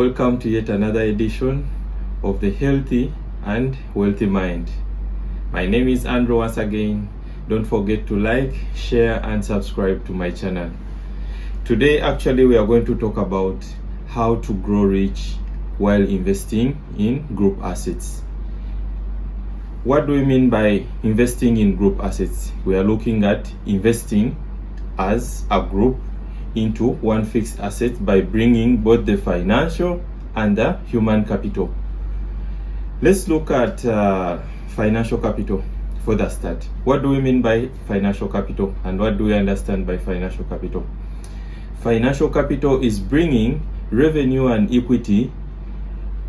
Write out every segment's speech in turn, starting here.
Welcome to yet another edition of the Healthy and Wealthy Mind. My name is Andrew once again. Don't forget to like, share and subscribe to my channel. Today actually we are going to talk about how to grow rich while investing in group assets. What do we mean by investing in group assets? We are looking at investing as a group into one fixed asset by bringing both the financial and the human capital. Let's look at financial capital for the start. What do we mean by financial capital and what do we understand by financial capital? Financial capital is bringing revenue and equity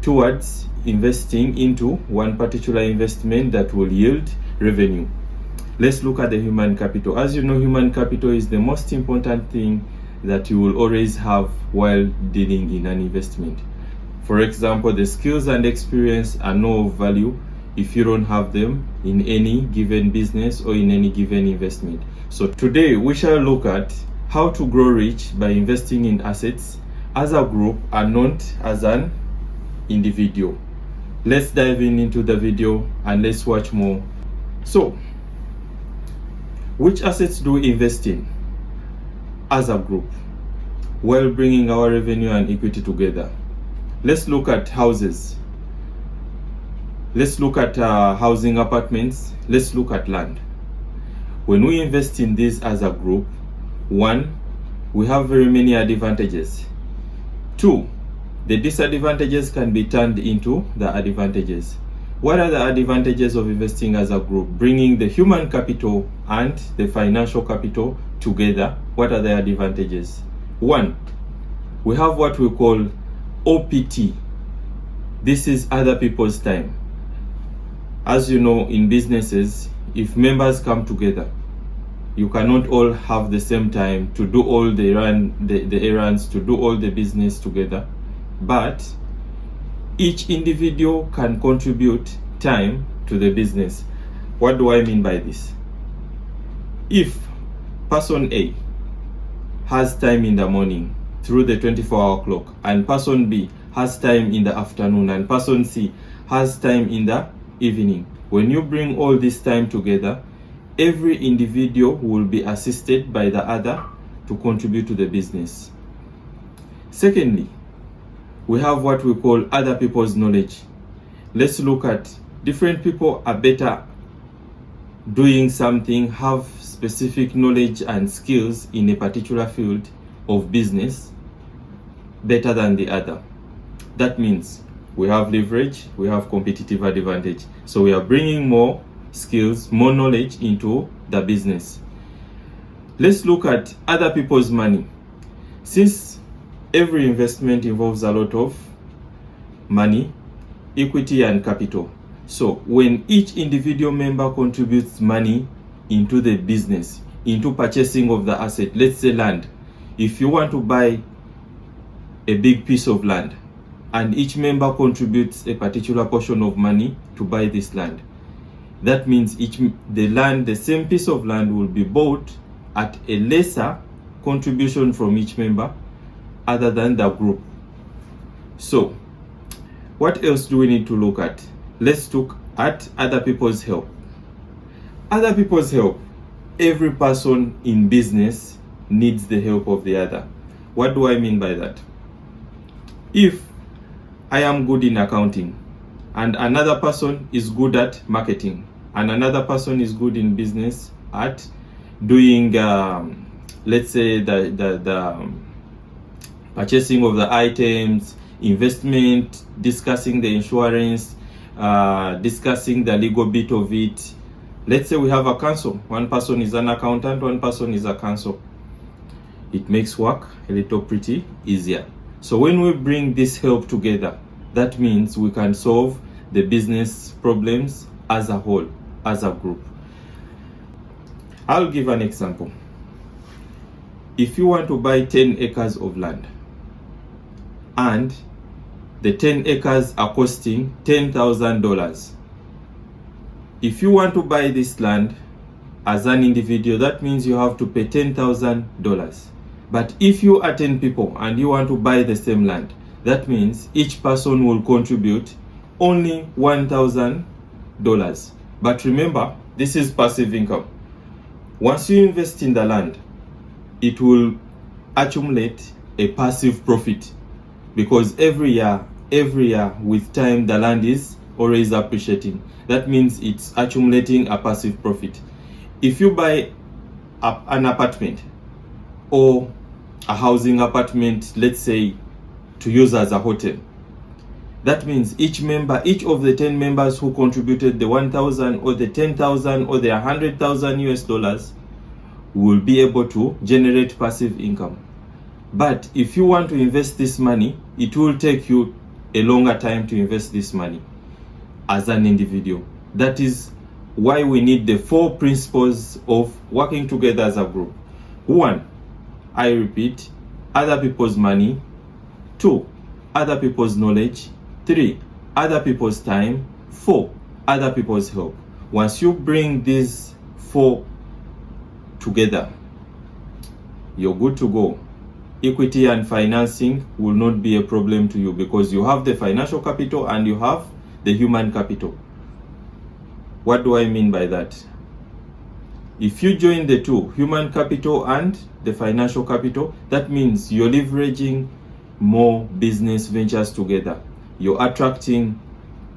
towards investing into one particular investment that will yield revenue. Let's look at the human capital. As you know, human capital is the most important thing that you will always have while dealing in an investment. For example, the skills and experience are no value if you don't have them in any given business or in any given investment. So today we shall look at how to grow rich by investing in assets as a group and not as an individual. Let's dive into the video and let's watch more. So, which assets do we invest in as a group while bringing our revenue and equity together? Let's look at houses. Let's look at housing apartments. Let's look at land. When we invest in this as a group, one, we have very many advantages. Two, the disadvantages can be turned into the advantages. What are the advantages of investing as a group? Bringing the human capital and the financial capital together. What are the advantages? One, we have what we call OPT. This is other people's time. As you know, in businesses, if members come together, you cannot all have the same time to do all the errands, to do all the business together. But each individual can contribute time to the business. What do I mean by this? If person A has time in the morning through the 24-hour clock, and person B has time in the afternoon, and person C has time in the evening, when you bring all this time together, every individual will be assisted by the other to contribute to the business. Secondly, we have what we call other people's knowledge. Let's look at different people are better doing something, have specific knowledge and skills in a particular field of business better than the other. That means we have leverage, we have competitive advantage. So we are bringing more skills, more knowledge into the business. Let's look at other people's money. Since every investment involves a lot of money, equity and capital. So when each individual member contributes money into the business, into purchasing of the asset, let's say land. If you want to buy a big piece of land and each member contributes a particular portion of money to buy this land, that means the same piece of land will be bought at a lesser contribution from each member other than the group. So what else do we need to look at? Let's look at other people's help. Other people's help. Every person in business needs the help of the other. What do I mean by that? If I am good in accounting and another person is good at marketing and another person is good in business at doing let's say the purchasing of the items, investment, discussing the insurance, discussing the legal bit of it. Let's say we have a counsel. One person is an accountant, one person is a counsel. It makes work a little pretty easier. So when we bring this help together, that means we can solve the business problems as a whole, as a group. I'll give an example. If you want to buy 10 acres of land, and the 10 acres are costing $10,000. If you want to buy this land as an individual, that means you have to pay $10,000. But if you are 10 people and you want to buy the same land, That means each person will contribute only $1,000. But remember, this is passive income. Once you invest in the land, it will accumulate a passive profit, because every year with time the land is always appreciating. That means it's accumulating a passive profit. If you buy an apartment or a housing apartment, let's say, to use as a hotel, that means each of the 10 members who contributed the 1,000 or the 10,000 or the 100,000 US dollars will be able to generate passive income. But if you want to invest this money, it will take you a longer time to invest this money as an individual. That is why we need the 4 principles of working together as a group. 1, I repeat, other people's money. 2, other people's knowledge. 3, other people's time. 4, other people's help. Once you bring these 4 together, you're good to go. Equity and financing will not be a problem to you, because you have the financial capital and you have the human capital. What do I mean by that? If you join the two, human capital and the financial capital, that means you're leveraging more business ventures together. You're attracting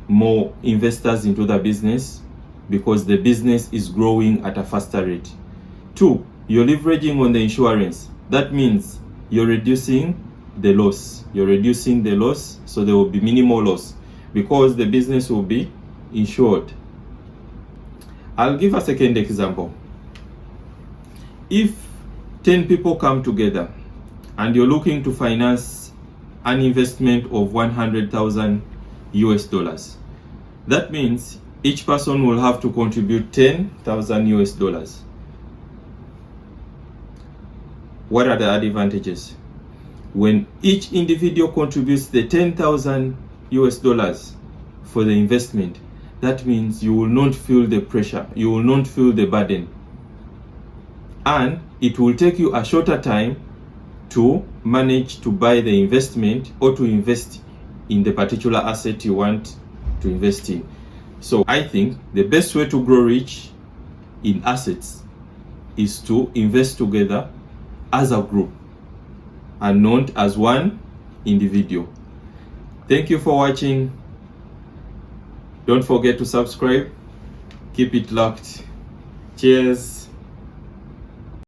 more investors into the business because the business is growing at a faster rate. 2, you're leveraging on the insurance. That means you're reducing the loss. So there will be minimal loss because the business will be insured. I'll give a second example. If 10 people come together and you're looking to finance an investment of 100,000 US dollars, that means each person will have to contribute 10,000 US dollars. What are the advantages? When each individual contributes the 10,000 US dollars for the investment, that means you will not feel the pressure, you will not feel the burden, and it will take you a shorter time to manage to buy the investment or to invest in the particular asset you want to invest in. So I think the best way to grow rich in assets is to invest together as a group and not as one individual. Thank you for watching. Don't forget to subscribe. Keep it locked. Cheers.